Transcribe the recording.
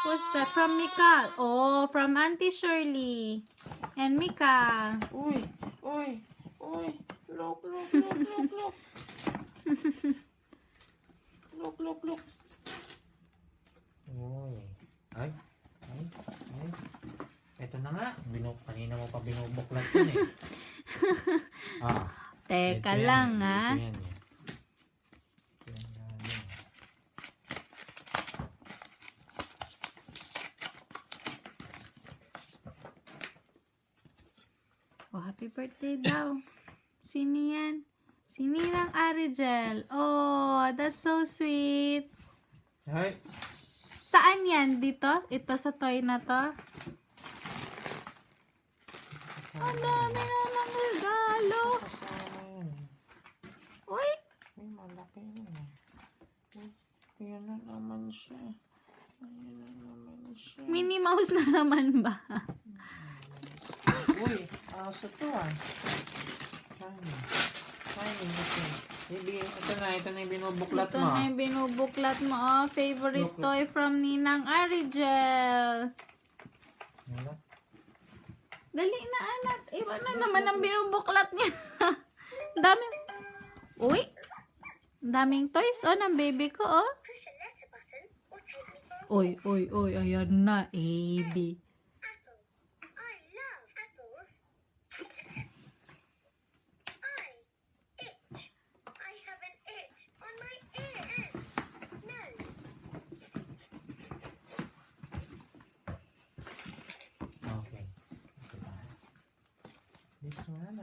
Who's that? From Mika. Oh, from Auntie Shirley. And Mika. Uy, uy, uy. Look, look, look, look, look. Look, look, look. Uy. Ay, ay, ay. Ito na nga. Kanina mo pa binubuklat yun eh. Teka ito lang, yan, ha? Ito yan eh. Ito yan, yan. Oh, happy birthday daw. Sino yan? Sinirang Arigel. Oh, that's so sweet. Ay. Saan yan? Dito? Ito sa toy na to? Ang dami namang regalo. Kasama yun. Uy! Ay, malaki yun eh. Ayan na naman siya. Ayan na naman siya. Minnie Mouse na naman ba? Uy, aso to ah. Shiny. Shiny ito. Ito na yung binubuklat Ito mo. na yung binubuklat mo. Oh, favorite Look, look. toy from Ninang Arigel. Wala. Dali na, anak. Iba na naman ang binubuklat niya. Dami. Uy! Ang daming toys, oh, ng baby ko, oh. Uy, uy, uy. Ayan na, AB. Okay. This one.